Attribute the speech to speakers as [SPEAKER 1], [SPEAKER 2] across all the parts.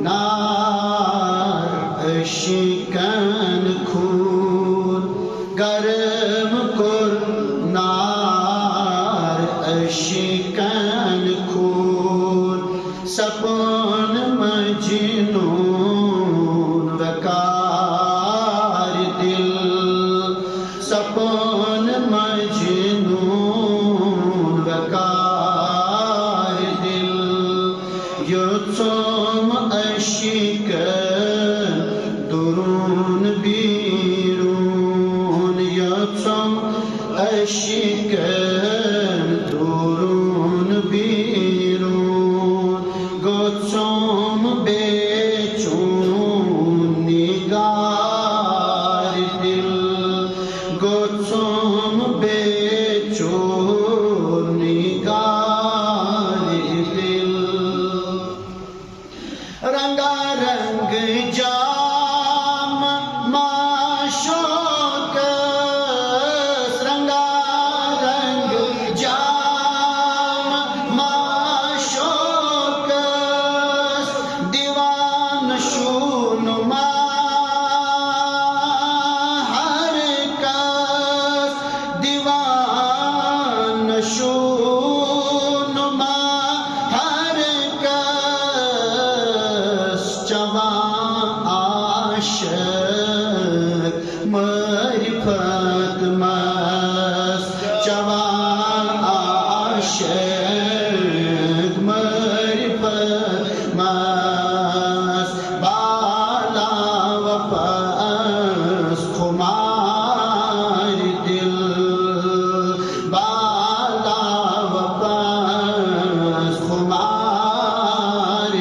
[SPEAKER 1] نار اشکن خون گرم کر نار اشکن خون سپن مجنون وقار دل سپن مجنون وقار دل یوتم اشکن درون بیرون یوتم اشکن درون بیرون گوتم بیچون نگار دل گوتم بیچون نگار دل رنگا رنگ جام معشوقس رنگا رنگ جام معشوقس دیوان شونما ہر کس دیوان شونما ہر کس جوان عاشق معرفت مست جوان عاشق معرفت مست بالا و پست خمار دل بالا و پست خمار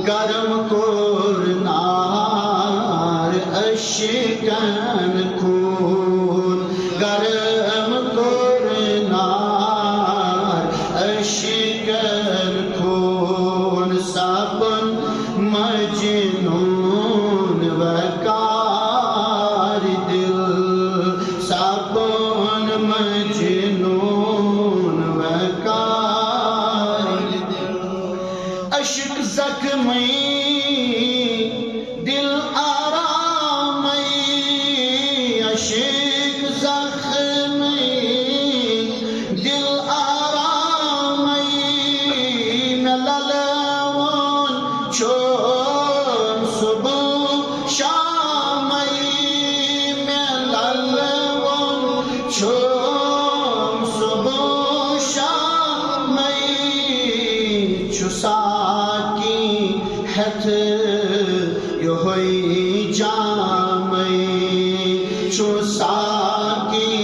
[SPEAKER 1] گرم کر نار اشکن خون گرم کر نار اشکن خون سپن مجنون وقار دل سپن مجنون وقار دل اشک زخمی دل آرامی اشک زخمی دل آرامی ملالون چون صبح شامی ملالون چون صبح شامی چو ساکی ہتھ یہوی جامی چو ساکی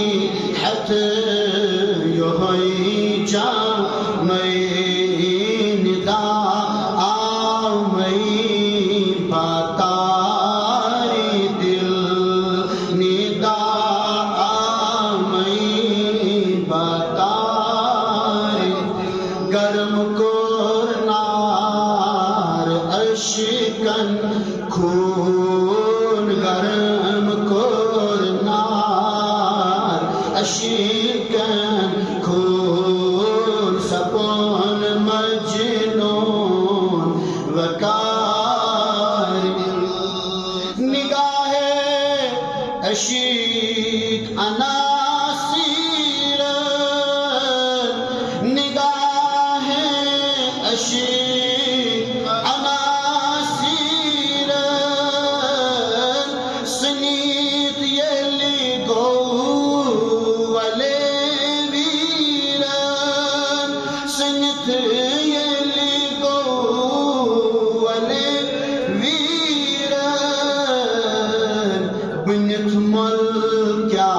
[SPEAKER 1] ہتھ یہوی جامی ندا آمی باتاری دل ندا آمی باتاری گرم کر نار اشکن خون گرم کر نار اشکن خون سپن مجنون وقار نگاہ اشک عناصیر نگاہ اشک عناصیر سنیت یلی گو ولی ویرن سنیت یلی گو ولی ویرن بنیت ملکیا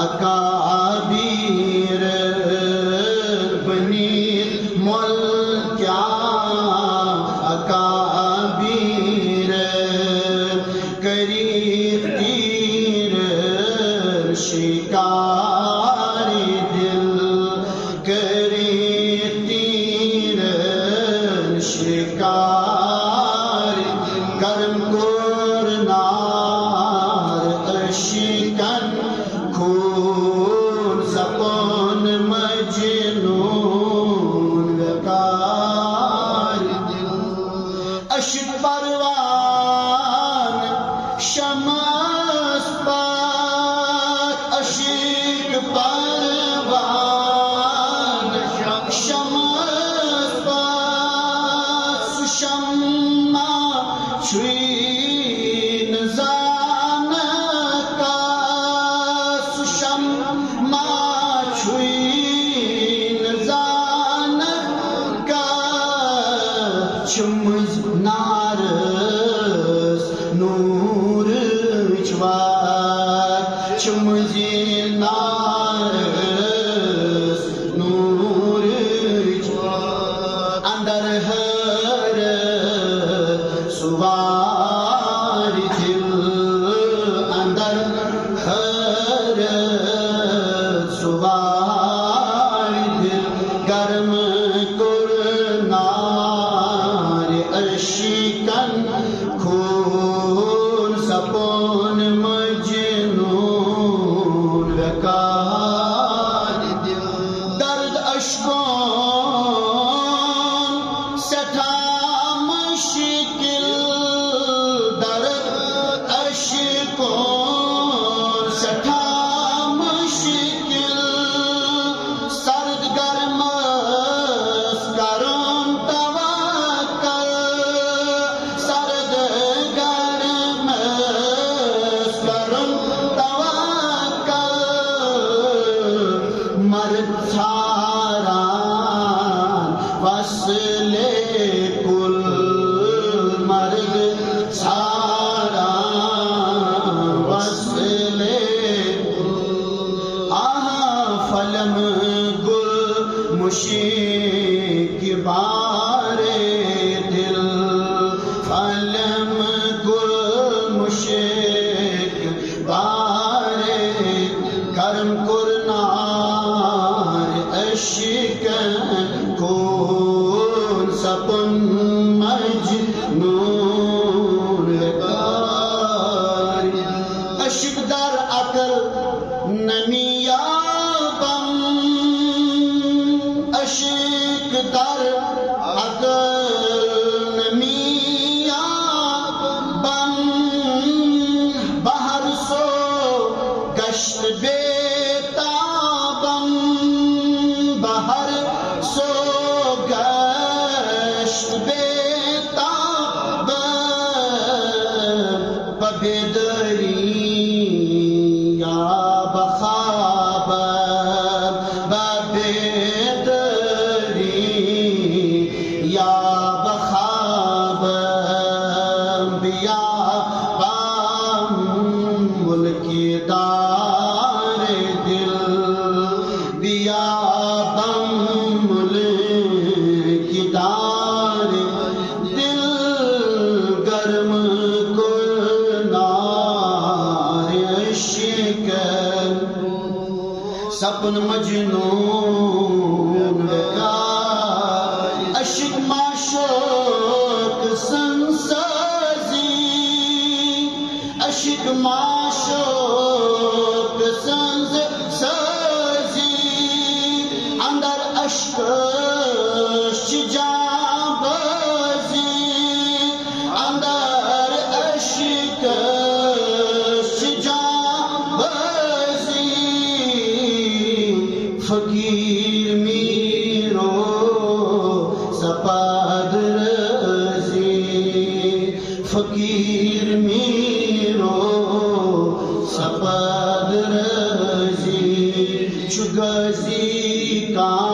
[SPEAKER 1] اکابیر بنیت ملکیا اکابیر کری تیر شکار دل کری تیر شکار گرم کر نار اشکن خون سپن مجنون وقار اشک پروان شمس پاک اشک پروان شمس پاک سشما چھوئی نزان کا سشما چھوئی نزان کا چمز نارس نور چوار چمزی نارس نور چوار اندر ہر سوار دل اندر ہر سوار دل گرم اشکن خون سپون مجنون وقار دل درد اشکون سٹھا مشکل درد اشکون سٹھا مشکل سرد گرم کرم مرد ساران وصل کل مرد ساران وصل آہا فلم گل مشک بارے دل فلم گل مشک بارے کرم اشکن کون سپن مجنون وقار اشک در عقل نمیابم اشک در عقل نمیابم بہر سو گشت بیتابم بہر سو گشت بیتاب ببیدری یا بخواب ببیدری یا بخواب بیا ملکی دار دل بیا دار دل گرم نار اشکن سپن مجنون وقار اشک معشوق سنسازی اشک معشوق سنسازی اندر اشک فقیر میرو سپاد رزی فقیر میرو سپاد رزی چگزی کا